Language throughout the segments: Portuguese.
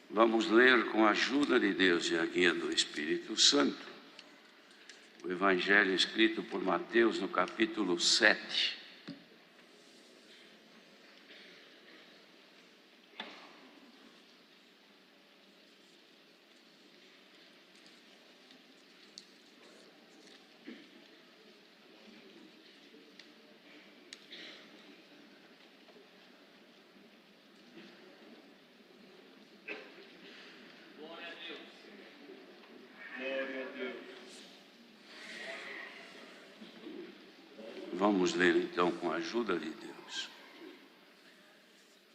Vamos ler com a ajuda de Deus e a guia do Espírito Santo o Evangelho escrito por Mateus no capítulo 7. Vamos ler então com a ajuda de Deus.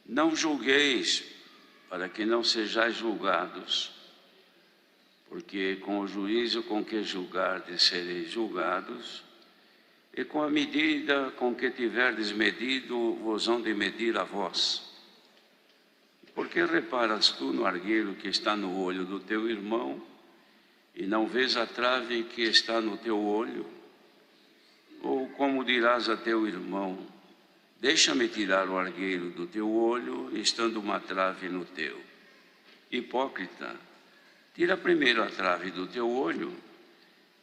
Não julgueis, para que não sejais julgados, porque com o juízo com que julgardes sereis julgados, e com a medida com que tiverdes medido, vos hão de medir a vós. Porque reparas tu no argueiro que está no olho do teu irmão, e não vês a trave que está no teu olho? Ou como dirás a teu irmão: deixa-me tirar o argueiro do teu olho, estando uma trave no teu? Hipócrita, tira primeiro a trave do teu olho,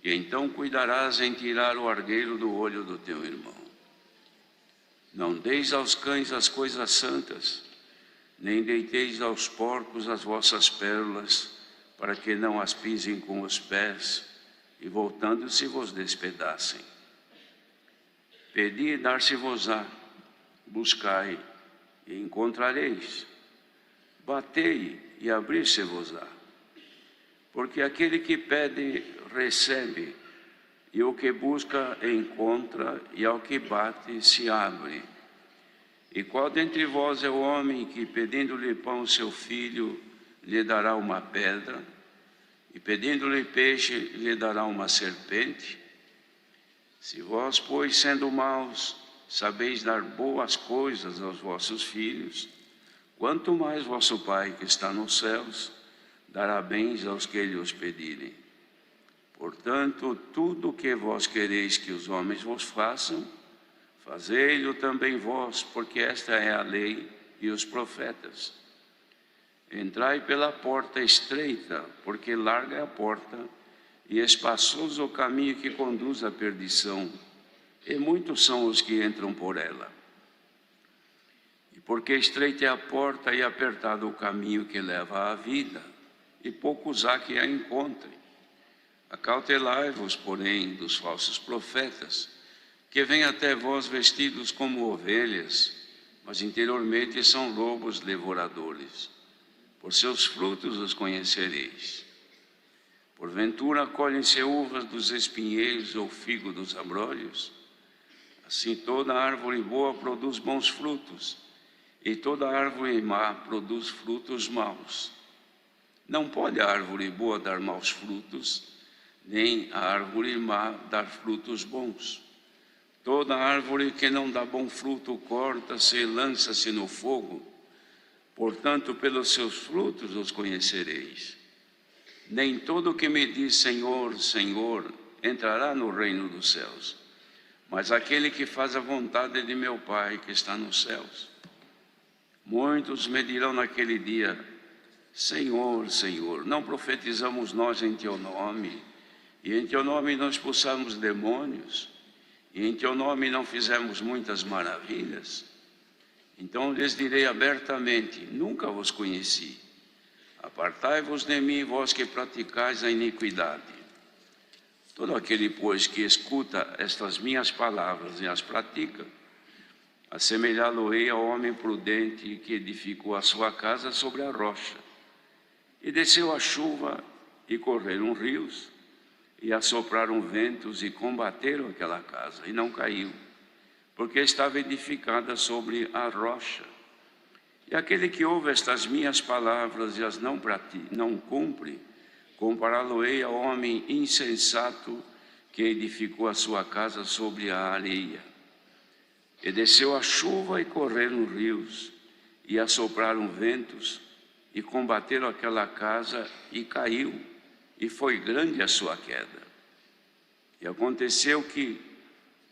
e então cuidarás em tirar o argueiro do olho do teu irmão. Não deis aos cães as coisas santas, nem deiteis aos porcos as vossas pérolas, para que não as pisem com os pés, e voltando-se vos despedacem. Pedi e dar-se-vos-á, buscai e encontrareis, batei e abrir-se-vos-á. Porque aquele que pede, recebe, e o que busca, encontra, e ao que bate, se abre. E qual dentre vós é o homem que, pedindo-lhe pão seu filho, lhe dará uma pedra, e pedindo-lhe peixe, lhe dará uma serpente? Se vós, pois, sendo maus, sabeis dar boas coisas aos vossos filhos, quanto mais vosso Pai que está nos céus dará bens aos que lhe os pedirem. Portanto, tudo o que vós quereis que os homens vos façam, fazei-lo também vós, porque esta é a lei e os profetas. Entrai pela porta estreita, porque larga é a porta, e espaçoso o caminho que conduz à perdição, e muitos são os que entram por ela. E porque estreita é a porta e apertado o caminho que leva à vida, e poucos há que a encontrem. Acautelai-vos, porém, dos falsos profetas, que vêm até vós vestidos como ovelhas, mas interiormente são lobos devoradores. Por seus frutos os conhecereis. Porventura colhem-se uvas dos espinheiros ou figo dos abrolhos? Assim toda árvore boa produz bons frutos, e toda árvore má produz frutos maus. Não pode a árvore boa dar maus frutos, nem a árvore má dar frutos bons. Toda árvore que não dá bom fruto corta-se e lança-se no fogo. Portanto, pelos seus frutos os conhecereis. Nem todo o que me diz Senhor, Senhor, entrará no reino dos céus, mas aquele que faz a vontade de meu Pai que está nos céus. Muitos me dirão naquele dia: Senhor, Senhor, não profetizamos nós em teu nome, e em teu nome não expulsamos demônios, e em teu nome não fizemos muitas maravilhas? Então lhes direi abertamente: nunca vos conheci. Apartai-vos de mim, vós que praticais a iniquidade. Todo aquele, pois, que escuta estas minhas palavras e as pratica, assemelhá-lo-ei ao homem prudente que edificou a sua casa sobre a rocha. E desceu a chuva, e correram rios, e assopraram ventos, e combateram aquela casa, e não caiu, porque estava edificada sobre a rocha. E aquele que ouve estas minhas palavras e as não cumpre, compará-lo-ei ao homem insensato que edificou a sua casa sobre a areia. E desceu a chuva e correram rios, e assopraram ventos, e combateram aquela casa, e caiu, e foi grande a sua queda. E aconteceu que,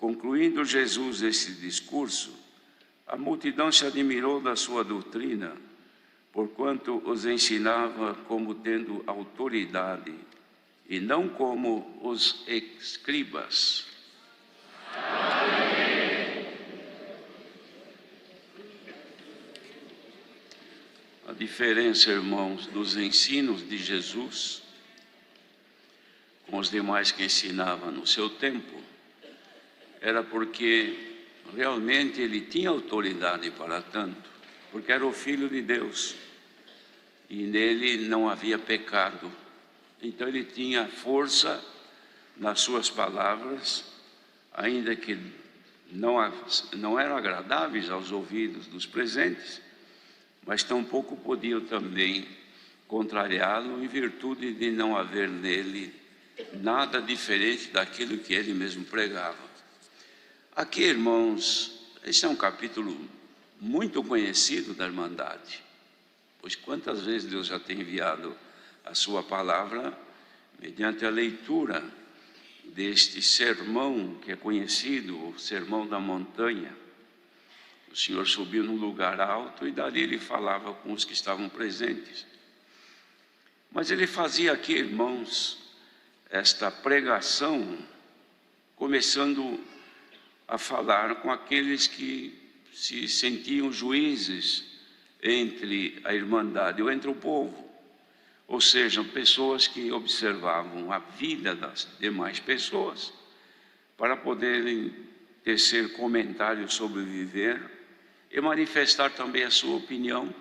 Concluindo Jesus esse discurso, a multidão se admirou da sua doutrina, porquanto os ensinava como tendo autoridade, e não como os escribas. A diferença, irmãos, dos ensinos de Jesus com os demais que ensinava no seu tempo, era porque realmente ele tinha autoridade para tanto, porque era o Filho de Deus, e nele não havia pecado. Então ele tinha força nas suas palavras, ainda que não eram agradáveis aos ouvidos dos presentes, mas tampouco podiam também contrariá-lo em virtude de não haver nele nada diferente daquilo que ele mesmo pregava. Aqui, irmãos, este é um capítulo muito conhecido da Irmandade, pois quantas vezes Deus já tem enviado a sua palavra mediante a leitura deste sermão que é conhecido, o Sermão da Montanha. O Senhor subiu num lugar alto e dali ele falava com os que estavam presentes. Mas ele fazia aqui, irmãos, esta pregação, começando a falar com aqueles que se sentiam juízes entre a Irmandade ou entre o povo, ou seja, pessoas que observavam a vida das demais pessoas para poderem tecer comentários sobre o viver e manifestar também a sua opinião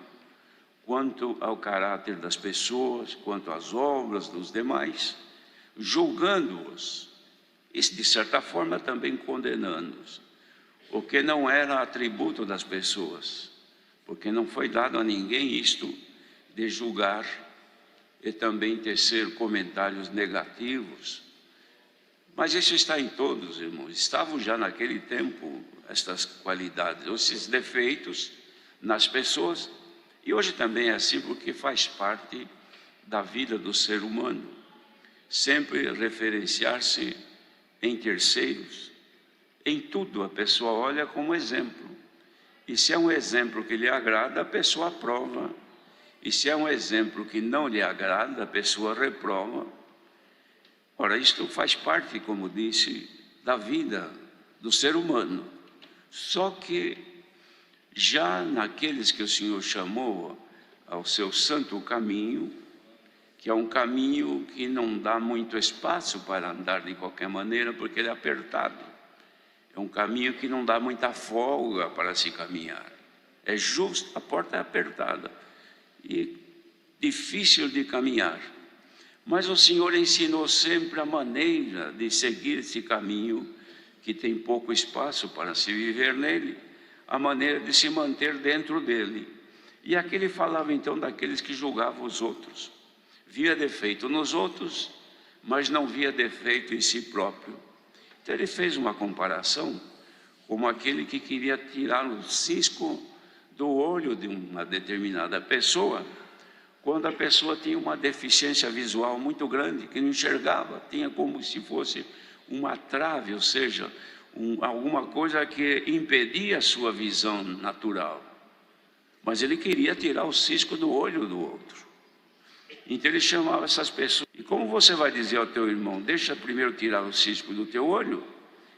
quanto ao caráter das pessoas, quanto às obras dos demais, julgando-os e, de certa forma, também condenando-os, o que não era atributo das pessoas, porque não foi dado a ninguém isto de julgar e também tecer comentários negativos. Mas isso está em todos, irmãos. Estavam já naquele tempo estas qualidades, esses defeitos nas pessoas, e hoje também é assim, porque faz parte da vida do ser humano. Sempre referenciar-se em terceiros. Em tudo a pessoa olha como exemplo. E se é um exemplo que lhe agrada, a pessoa aprova. E se é um exemplo que não lhe agrada, a pessoa reprova. Ora, isto faz parte, como disse, da vida do ser humano. Só que já naqueles que o Senhor chamou ao seu santo caminho, que é um caminho que não dá muito espaço para andar de qualquer maneira, porque ele é apertado. É um caminho que não dá muita folga para se caminhar. É justo, a porta é apertada e difícil de caminhar. Mas o Senhor ensinou sempre a maneira de seguir esse caminho, que tem pouco espaço para se viver nele, a maneira de se manter dentro dele. E aqui ele falava então daqueles que julgavam os outros. Via defeito nos outros, mas não via defeito em si próprio. Então ele fez uma comparação como aquele que queria tirar o cisco do olho de uma determinada pessoa, quando a pessoa tinha uma deficiência visual muito grande, que não enxergava, tinha como se fosse uma trave, ou seja, alguma coisa que impedia a sua visão natural. Mas ele queria tirar o cisco do olho do outro. Então ele chamava essas pessoas. E como você vai dizer ao teu irmão, deixa primeiro tirar o cisco do teu olho,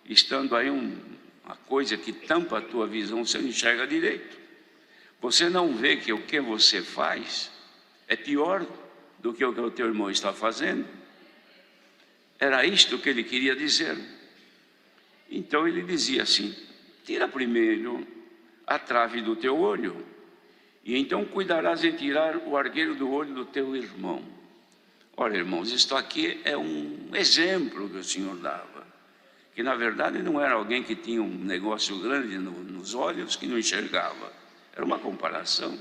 estando aí uma coisa que tampa a tua visão, você não enxerga direito. Você não vê que o que você faz é pior do que o que o teu irmão está fazendo? Era isto que ele queria dizer. Então ele dizia assim: tira primeiro a trave do teu olho, e então cuidarás em tirar o argueiro do olho do teu irmão. Ora, irmãos, isto aqui é um exemplo que o Senhor dava, que na verdade não era alguém que tinha um negócio grande nos olhos, que não enxergava. Era uma comparação.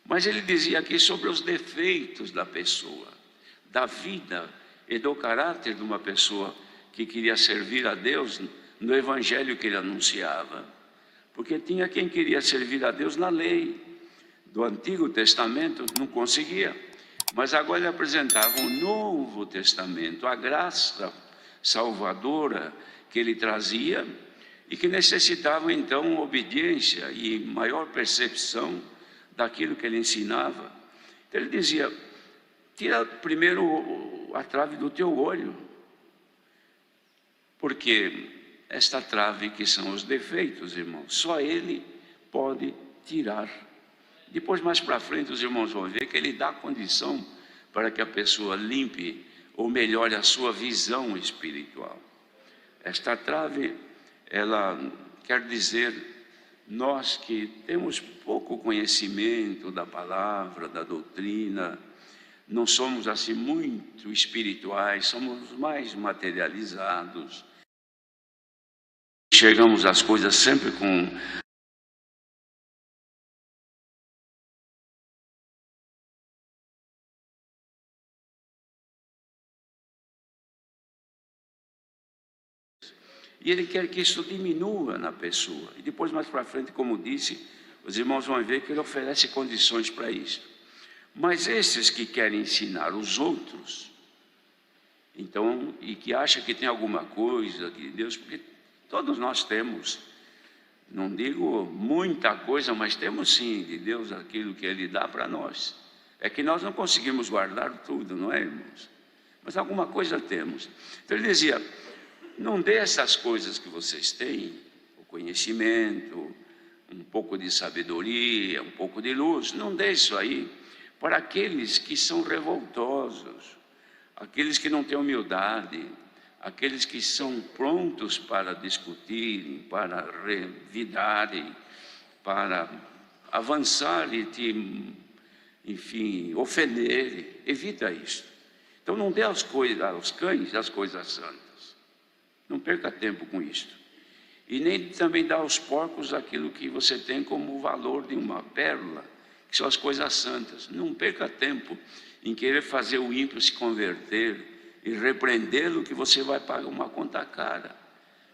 Mas ele dizia aqui sobre os defeitos da pessoa, da vida e do caráter de uma pessoa que queria servir a Deus no evangelho que ele anunciava. Porque tinha quem queria servir a Deus na lei do Antigo Testamento, não conseguia. Mas agora ele apresentava um Novo Testamento, a graça salvadora que ele trazia e que necessitavam então obediência e maior percepção daquilo que ele ensinava. Então ele dizia: tira primeiro a trave do teu olho, porque esta trave que são os defeitos, irmãos, só ele pode tirar. Depois, mais para frente, os irmãos vão ver que ele dá condição para que a pessoa limpe ou melhore a sua visão espiritual. Esta trave, ela quer dizer, nós que temos pouco conhecimento da palavra, da doutrina, não somos assim muito espirituais, somos mais materializados, enxergamos as coisas sempre com e ele quer que isso diminua na pessoa. E depois, mais para frente, como disse, os irmãos vão ver que ele oferece condições para isso. Mas esses que querem ensinar os outros, então, e que acham que tem alguma coisa de Deus, porque todos nós temos, não digo muita coisa, mas temos sim de Deus aquilo que Ele dá para nós. É que nós não conseguimos guardar tudo, não é, irmãos? Mas alguma coisa temos. Então ele dizia: não dê essas coisas que vocês têm, o conhecimento, um pouco de sabedoria, um pouco de luz, não dê isso aí para aqueles que são revoltosos, aqueles que não têm humildade, aqueles que são prontos para discutirem, para revidarem, para avançar e te, enfim, ofenderem. Evita isso. Então não dê aos cães as coisas santas. Não perca tempo com isto. E nem também dá aos porcos aquilo que você tem como valor de uma pérola, que são as coisas santas. Não perca tempo em querer fazer o ímpio se converter e repreendê-lo, que você vai pagar uma conta cara.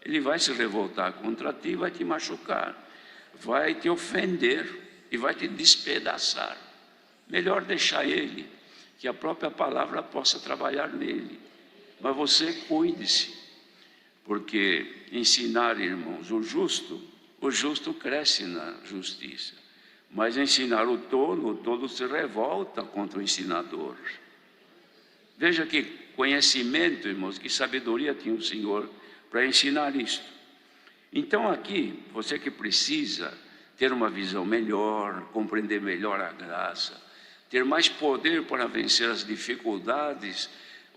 Ele vai se revoltar contra ti, vai te machucar, vai te ofender e vai te despedaçar. Melhor deixar ele, que a própria palavra possa trabalhar nele. Mas você cuide-se. Porque ensinar, irmãos, o justo cresce na justiça. Mas ensinar o tolo se revolta contra o ensinador. Veja que conhecimento, irmãos, que sabedoria tinha o Senhor para ensinar isto. Então aqui, você que precisa ter uma visão melhor, compreender melhor a graça, ter mais poder para vencer as dificuldades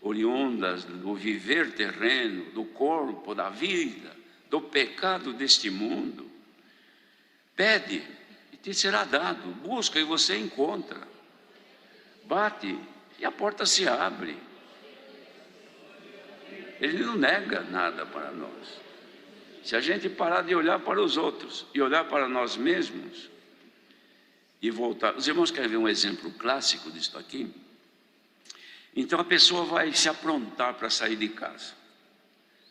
oriundas do viver terreno, do corpo, da vida, do pecado deste mundo, pede e te será dado, busca e você encontra, bate e a porta se abre. Ele não nega nada para nós. Se a gente parar de olhar para os outros e olhar para nós mesmos e voltar. Os irmãos querem ver um exemplo clássico disso aqui? Então a pessoa vai se aprontar para sair de casa.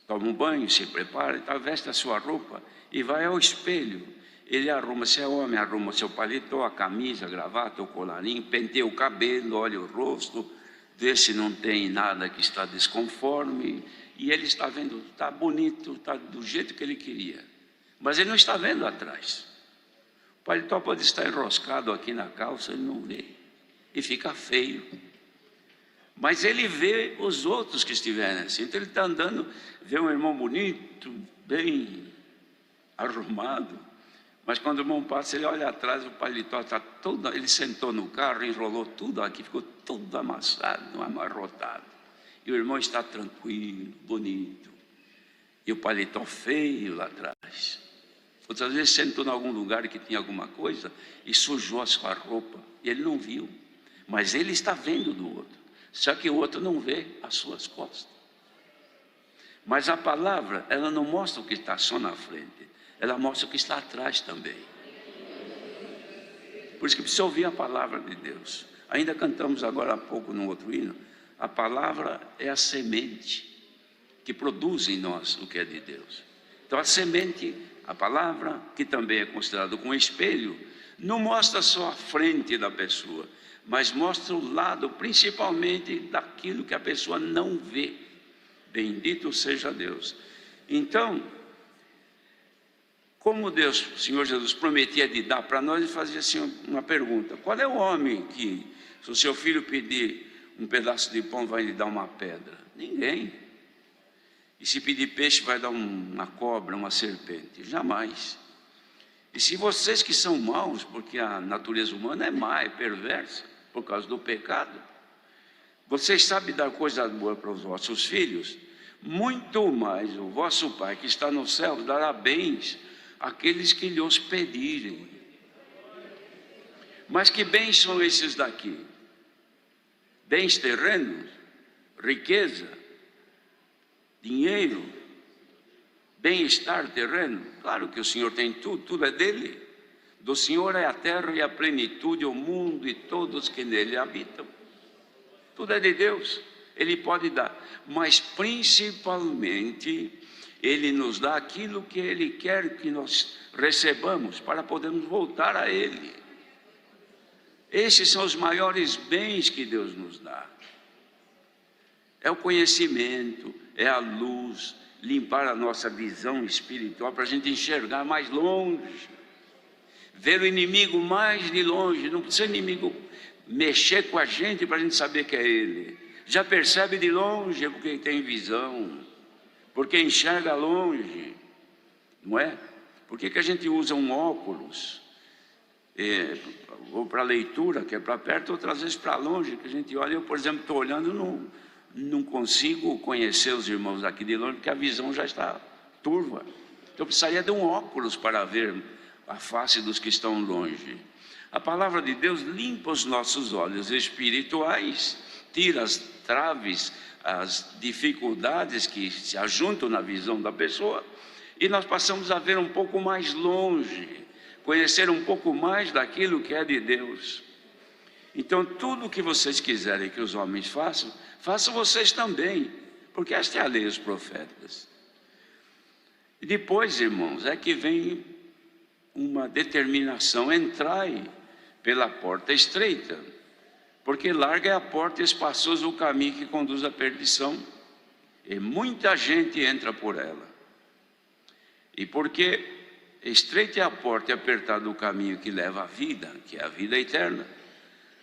Toma um banho, se prepara, veste a sua roupa e vai ao espelho. Ele arruma, se é homem, arruma seu paletó, a camisa, a gravata, o colarinho, penteia o cabelo, olha o rosto, vê se não tem nada que está desconforme. E ele está vendo, está bonito, está do jeito que ele queria. Mas ele não está vendo atrás. O paletó pode estar enroscado aqui na calça, ele não vê. E fica feio. Mas ele vê os outros que estiverem assim. Então ele está andando, vê um irmão bonito, bem arrumado. Mas quando o irmão passa, ele olha atrás, o paletó está todo... Ele sentou no carro, enrolou tudo aqui, ficou todo amassado, amarrotado. E o irmão está tranquilo, bonito. E o paletó feio lá atrás. Outras vezes sentou em algum lugar que tinha alguma coisa e sujou a sua roupa. E ele não viu. Mas ele está vendo do outro. Só que o outro não vê as suas costas. Mas a palavra, ela não mostra o que está só na frente. Ela mostra o que está atrás também. Por isso que precisa ouvir a palavra de Deus. Ainda cantamos agora há pouco num outro hino. A palavra é a semente que produz em nós o que é de Deus. Então a semente, a palavra, que também é considerado como espelho, não mostra só a frente da pessoa, mas mostra o lado, principalmente, daquilo que a pessoa não vê, Bendito seja Deus. Então, como Deus, o Senhor Jesus, prometia de dar para nós, ele fazia assim uma pergunta: qual é o homem que, se o seu filho pedir um pedaço de pão, vai lhe dar uma pedra? Ninguém. E se pedir peixe, vai dar uma cobra, uma serpente? Jamais. E se vocês que são maus, porque a natureza humana é má, é perversa, por causa do pecado, vocês sabem dar coisa boa para os vossos filhos, muito mais o vosso Pai que está no céu dará bens àqueles que lhe os pedirem. Mas que bens são esses daqui? Bens terrenos, riqueza, dinheiro, bem-estar terreno? Claro que o Senhor tem tudo, tudo é dele. Do Senhor é a terra e a plenitude, o mundo e todos que nele habitam. Tudo é de Deus, Ele pode dar, mas principalmente Ele nos dá aquilo que Ele quer que nós recebamos, para podermos voltar a Ele. Esses são os maiores bens que Deus nos dá. É o conhecimento, é a luz, limpar a nossa visão espiritual para a gente enxergar mais longe, ver o inimigo mais de longe. Não precisa o inimigo mexer com a gente para a gente saber que é ele. Já percebe de longe porque tem visão, porque enxerga longe, não é? Por que a gente usa um óculos? Ou para leitura, que é para perto, outras vezes para longe, que a gente olha. Eu, por exemplo, estou olhando, não consigo conhecer os irmãos aqui de longe, porque a visão já está turva. Então eu precisaria de um óculos para ver a face dos que estão longe. A palavra de Deus limpa os nossos olhos espirituais, tira as traves, as dificuldades que se ajuntam na visão da pessoa, e nós passamos a ver um pouco mais longe, conhecer um pouco mais daquilo que é de Deus. Então, tudo o que vocês quiserem que os homens façam, façam vocês também, porque esta é a lei dos profetas. E depois, irmãos, é que vem uma determinação: entrai pela porta estreita, porque larga é a porta e espaçoso o caminho que conduz à perdição, e muita gente entra por ela. E porque estreita é a porta e apertado o caminho que leva à vida, que é a vida eterna,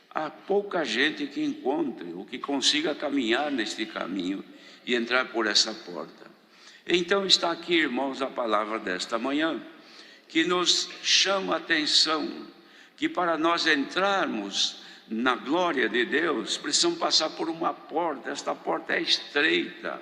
há pouca gente que encontre ou que consiga caminhar neste caminho e entrar por essa porta. Então está aqui, irmãos, a palavra desta manhã, que nos chama a atenção, que para nós entrarmos na glória de Deus, precisamos passar por uma porta. Esta porta é estreita,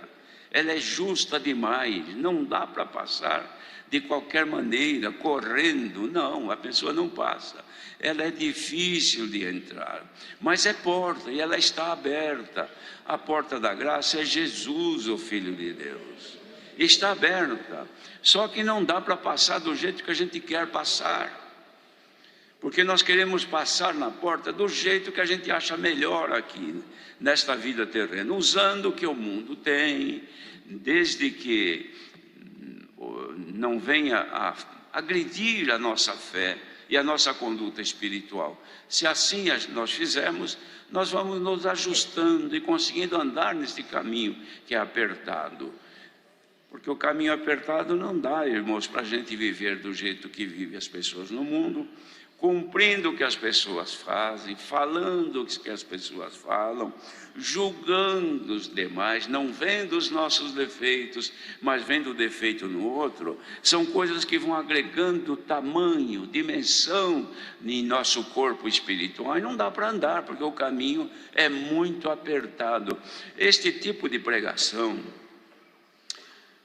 ela é justa demais, não dá para passar de qualquer maneira, correndo, não, a pessoa não passa. Ela é difícil de entrar, mas é porta e ela está aberta. A porta da graça é Jesus, o Filho de Deus. Está aberta, só que não dá para passar do jeito que a gente quer passar, porque nós queremos passar na porta do jeito que a gente acha melhor aqui, nesta vida terrena, usando o que o mundo tem, desde que não venha a agredir a nossa fé e a nossa conduta espiritual. Se assim nós fizermos, nós vamos nos ajustando e conseguindo andar nesse caminho que é apertado. Porque o caminho apertado não dá, irmãos, para a gente viver do jeito que vivem as pessoas no mundo, cumprindo o que as pessoas fazem, falando o que as pessoas falam, julgando os demais, não vendo os nossos defeitos, mas vendo o defeito no outro. São coisas que vão agregando tamanho, dimensão em nosso corpo espiritual, e não dá para andar, porque o caminho é muito apertado. Este tipo de pregação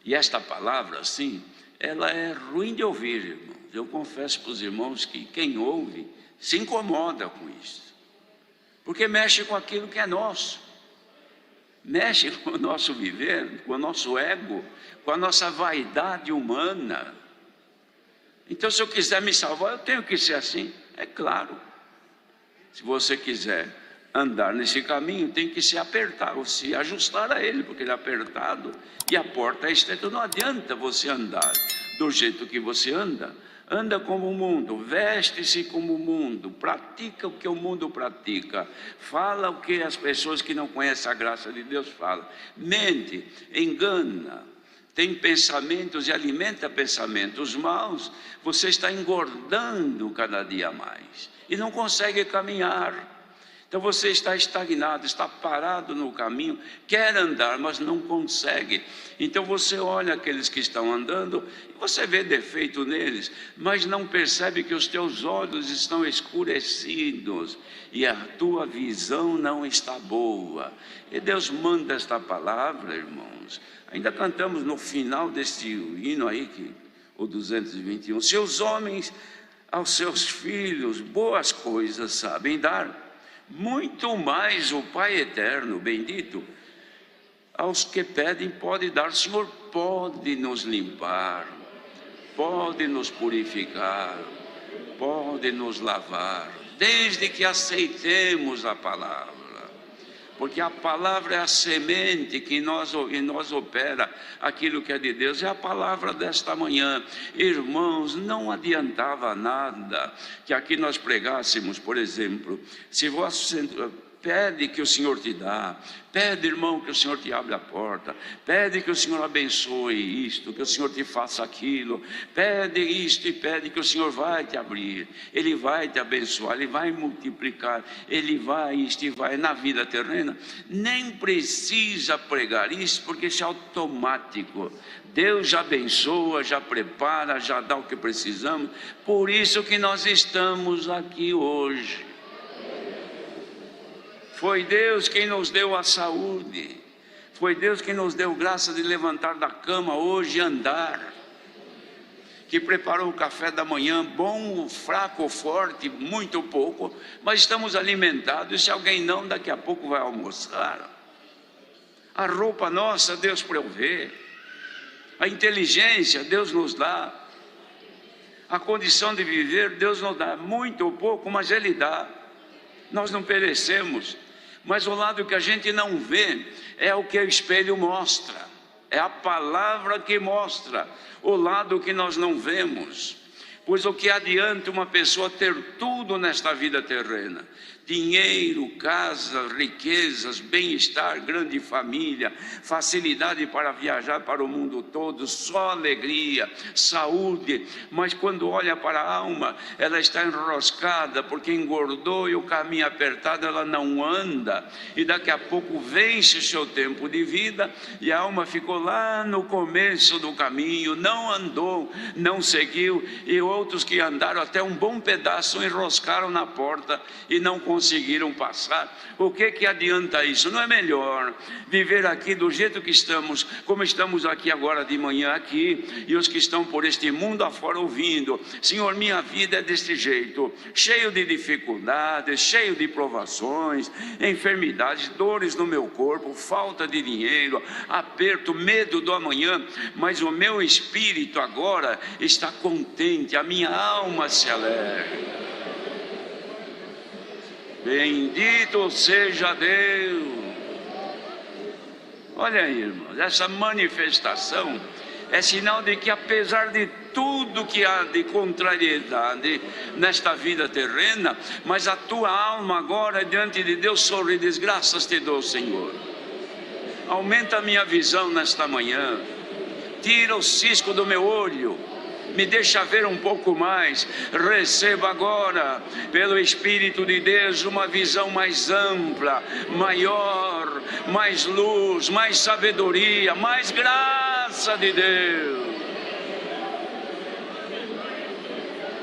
e esta palavra, assim, ela é ruim de ouvir, irmão. Eu confesso para os irmãos que quem ouve se incomoda com isso, porque mexe com aquilo que é nosso, mexe com o nosso viver, com o nosso ego, com a nossa vaidade humana. Então, se eu quiser me salvar, eu tenho que ser assim? É claro. Se você quiser andar nesse caminho, tem que se apertar, ou se ajustar a ele, porque ele é apertado e a porta é estreita. Não adianta você andar do jeito que você anda, anda como o mundo, veste-se como o mundo, pratica o que o mundo pratica, fala o que as pessoas que não conhecem a graça de Deus falam, mente, engana, tem pensamentos e alimenta pensamentos maus, você está engordando cada dia mais e não consegue caminhar. Então você está estagnado, está parado no caminho, quer andar, mas não consegue. Então você olha aqueles que estão andando e você vê defeito neles, mas não percebe que os teus olhos estão escurecidos e a tua visão não está boa. E Deus manda esta palavra, irmãos. Ainda cantamos no final deste hino aí, o 221, se os homens aos seus filhos boas coisas sabem dar, muito mais o Pai eterno, bendito, aos que pedem pode dar. O Senhor pode nos limpar, pode nos purificar, pode nos lavar, desde que aceitemos a palavra, porque a palavra é a semente que em nós opera aquilo que é de Deus. É a palavra desta manhã, irmãos. Não adiantava nada que aqui nós pregássemos, por exemplo, se você pede que o Senhor te dá, pede, irmão, que o Senhor te abra a porta, pede que o Senhor abençoe isto, que o Senhor te faça aquilo, pede isto e pede que o Senhor vai te abrir, Ele vai te abençoar, Ele vai multiplicar, Ele vai isto e vai na vida terrena. Nem precisa pregar isso, porque isso é automático. Deus já abençoa, já prepara, já dá o que precisamos. Por isso que nós estamos aqui hoje. Foi Deus quem nos deu a saúde, foi Deus quem nos deu graça de levantar da cama hoje e andar, que preparou o café da manhã, bom, fraco ou forte, muito ou pouco, mas estamos alimentados. E se alguém não, daqui a pouco vai almoçar. A roupa nossa Deus provê, a inteligência Deus nos dá, a condição de viver Deus nos dá, muito ou pouco, mas Ele dá. Nós não perecemos, mas o lado que a gente não vê é o que o espelho mostra, é a palavra que mostra o lado que nós não vemos. Pois o que adianta uma pessoa ter tudo nesta vida terrena? Dinheiro, casa, riquezas, bem-estar, grande família, facilidade para viajar para o mundo todo, só alegria, saúde. Mas quando olha para a alma, ela está enroscada, porque engordou e o caminho apertado, ela não anda. E daqui a pouco vence o seu tempo de vida e a alma ficou lá no começo do caminho, não andou, não seguiu. E outros que andaram até um bom pedaço enroscaram na porta e não conseguiram passar. O que adianta isso? Não é melhor viver aqui do jeito que estamos, como estamos aqui agora de manhã aqui, e os que estão por este mundo afora ouvindo: Senhor, minha vida é deste jeito, cheio de dificuldades, cheio de provações, enfermidades, dores no meu corpo, falta de dinheiro, aperto, medo do amanhã, mas o meu espírito agora está contente, a minha alma se alegra. Bendito seja Deus. Olha aí, irmãos, essa manifestação é sinal de que, apesar de tudo que há de contrariedade nesta vida terrena, mas a tua alma agora diante de Deus sorri e diz: graças te dou, Senhor. Aumenta a minha visão nesta manhã, tira o cisco do meu olho, me deixa ver um pouco mais. Receba agora, pelo Espírito de Deus, uma visão mais ampla, maior, mais luz, mais sabedoria, mais graça de Deus.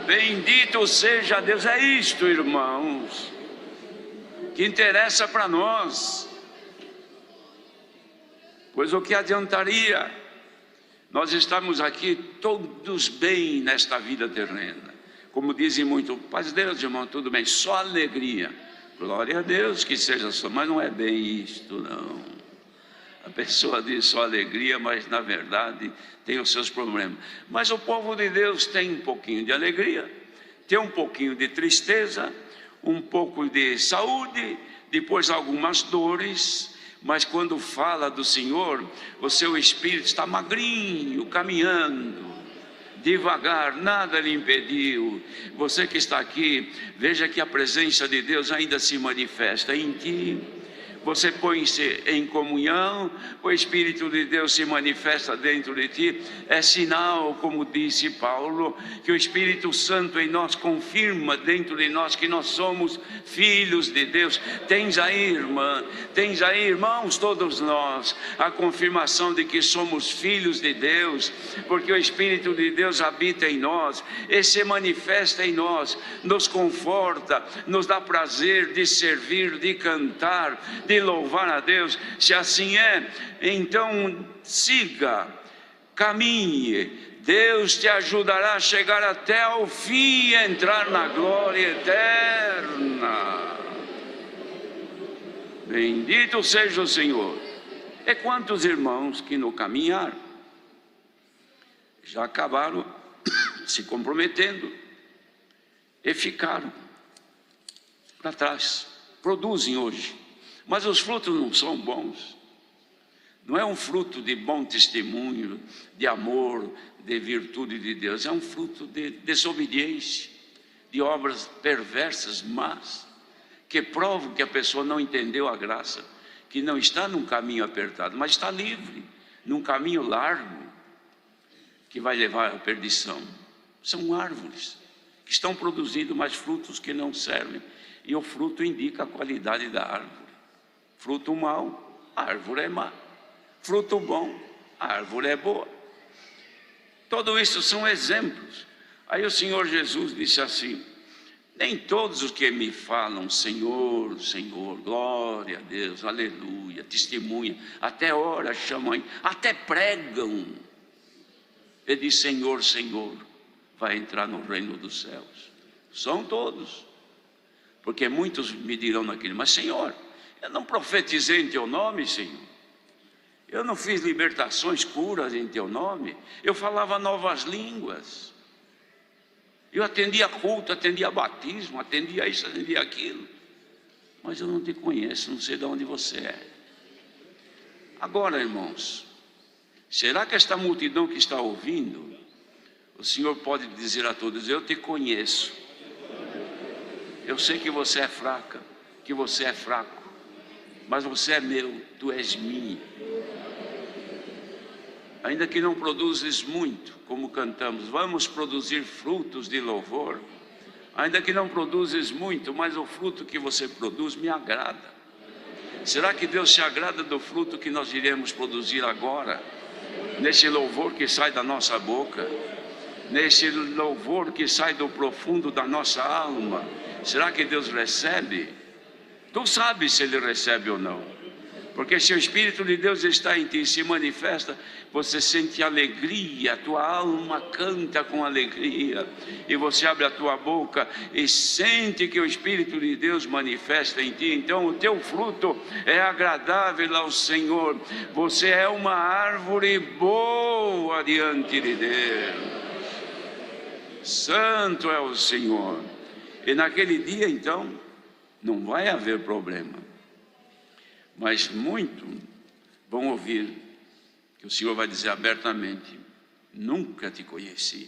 Bendito seja Deus. É isto, irmãos, que interessa para nós. Pois o que adiantaria nós estamos aqui todos bem nesta vida terrena? Como dizem muito: paz Deus, irmão, tudo bem, só alegria. Glória a Deus que seja só, mas não é bem isto, não. A pessoa diz só alegria, mas na verdade tem os seus problemas. Mas o povo de Deus tem um pouquinho de alegria, tem um pouquinho de tristeza, um pouco de saúde, depois algumas dores. Mas quando fala do Senhor, o seu espírito está magrinho, caminhando, devagar, nada lhe impediu. Você que está aqui, veja que a presença de Deus ainda se manifesta em ti. Você põe-se em comunhão, o Espírito de Deus se manifesta dentro de ti. É sinal, como disse Paulo, que o Espírito Santo em nós confirma dentro de nós que nós somos filhos de Deus. Tens aí, irmã, tens aí, irmãos, todos nós, a confirmação de que somos filhos de Deus, porque o Espírito de Deus habita em nós e se manifesta em nós, nos conforta, nos dá prazer de servir, de cantar, de louvar a Deus. Se assim é, então siga, caminhe, Deus te ajudará a chegar até ao fim e entrar na glória eterna. Bendito seja o Senhor. E quantos irmãos que no caminhar já acabaram se comprometendo e ficaram para trás, produzem hoje, mas os frutos não são bons. Não é um fruto de bom testemunho, de amor, de virtude de Deus. É um fruto de desobediência, de obras perversas, mas que provam que a pessoa não entendeu a graça, que não está num caminho apertado, mas está livre, num caminho largo, que vai levar à perdição. São árvores que estão produzindo mais frutos que não servem, e o fruto indica a qualidade da árvore. Fruto mau, a árvore é má. Fruto bom, a árvore é boa. Tudo isso são exemplos. Aí o Senhor Jesus disse assim: nem todos os que me falam Senhor, Senhor, glória a Deus, aleluia, testemunha, até ora, chamam, até pregam, e diz Senhor, Senhor, vai entrar no reino dos céus. São todos, porque muitos me dirão naquele: mas Senhor, eu não profetizei em teu nome, Senhor. Eu não fiz libertações, curas em teu nome. Eu falava novas línguas. Eu atendia culto, atendia batismo, atendia isso, atendia aquilo. Mas eu não te conheço, não sei de onde você é. Agora, irmãos, será que esta multidão que está ouvindo, o Senhor pode dizer a todos: eu te conheço. Eu sei que você é fraca, que você é fraco, mas você é meu, tu és minha. Ainda que não produzes muito, como cantamos, vamos produzir frutos de louvor. Ainda que não produzes muito, mas o fruto que você produz me agrada. Será que Deus se agrada do fruto que nós iremos produzir agora? Nesse louvor que sai da nossa boca, nesse louvor que sai do profundo da nossa alma, será que Deus recebe? Tu sabes se Ele recebe ou não. Porque se o Espírito de Deus está em ti, se manifesta, você sente alegria, a tua alma canta com alegria, e você abre a tua boca e sente que o Espírito de Deus manifesta em ti. Então o teu fruto é agradável ao Senhor. Você é uma árvore boa diante de Deus. Santo é o Senhor. E naquele dia então não vai haver problema, mas muito vão ouvir que o Senhor vai dizer abertamente: nunca te conheci,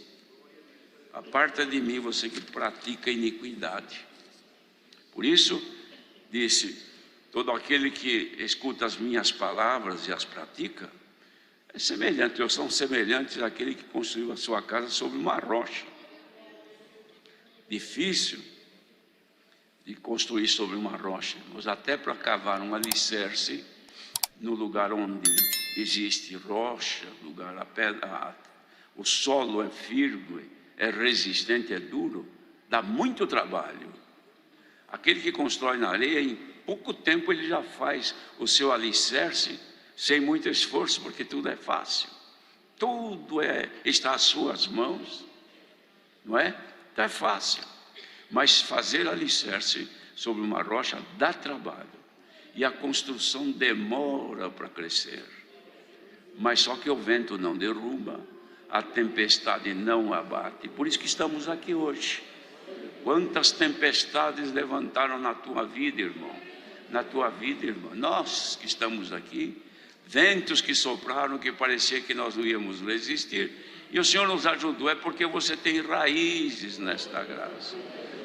aparta de mim, você que pratica iniquidade. Por isso disse: todo aquele que escuta as minhas palavras e as pratica é semelhante, ou são semelhantes àquele que construiu a sua casa sobre uma rocha. Difícil de construir sobre uma rocha, mas até para cavar um alicerce no lugar onde existe rocha, lugar a pedra, o solo é firme, é resistente, é duro, dá muito trabalho. Aquele que constrói na areia, em pouco tempo ele já faz o seu alicerce sem muito esforço, porque tudo é fácil, tudo está às suas mãos, não é? Então é fácil. Mas fazer alicerce sobre uma rocha dá trabalho, e a construção demora para crescer. Mas só que o vento não derruba, a tempestade não abate. Por isso que estamos aqui hoje. Quantas tempestades levantaram na tua vida, irmão? Na tua vida, irmã. Nós que estamos aqui, ventos que sopraram que parecia que nós não íamos resistir. E o Senhor nos ajudou, é porque você tem raízes nesta graça.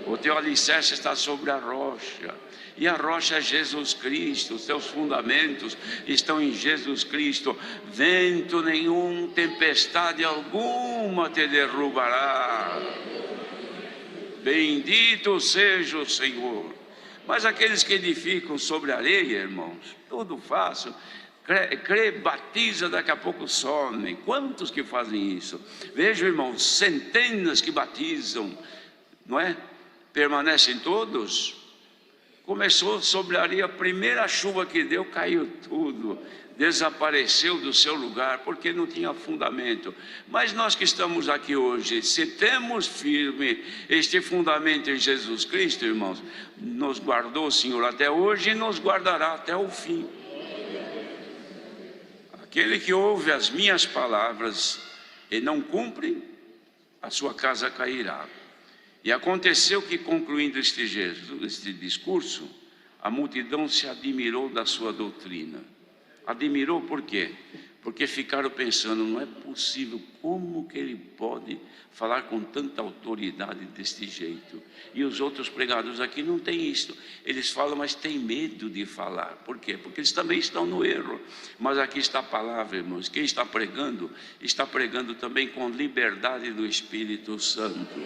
O teu alicerce está sobre a rocha, e a rocha é Jesus Cristo, os teus fundamentos estão em Jesus Cristo. Vento nenhum, tempestade alguma te derrubará. Bendito seja o Senhor. Mas aqueles que edificam sobre areia, irmãos, tudo fácil. Crê, batiza, daqui a pouco some. Quantos que fazem isso? Vejo, irmãos, centenas que batizam, não é? Permanecem todos. Começou sobre a areia, a primeira chuva que deu, caiu tudo, desapareceu do seu lugar, porque não tinha fundamento. Mas nós que estamos aqui hoje, se temos firme este fundamento em Jesus Cristo, irmãos, nos guardou o Senhor até hoje e nos guardará até o fim. Aquele que ouve as minhas palavras e não cumpre, a sua casa cairá. E aconteceu que, concluindo este discurso, a multidão se admirou da sua doutrina. Admirou por quê? Porque ficaram pensando, não é possível, como que ele pode falar com tanta autoridade deste jeito? E os outros pregadores aqui não têm isso. Eles falam, mas têm medo de falar. Por quê? Porque eles também estão no erro. Mas aqui está a palavra, irmãos. Quem está pregando também com liberdade do Espírito Santo.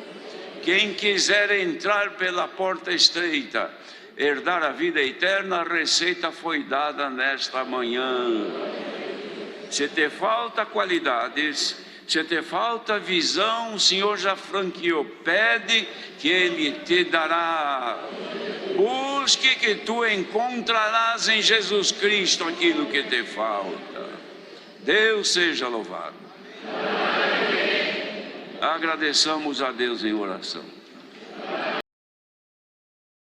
Quem quiser entrar pela porta estreita, herdar a vida eterna, a receita foi dada nesta manhã. Se te falta qualidades, se te falta visão, o Senhor já franqueou. Pede que Ele te dará. Busque que tu encontrarás em Jesus Cristo aquilo que te falta. Deus seja louvado. Agradeçamos a Deus em oração.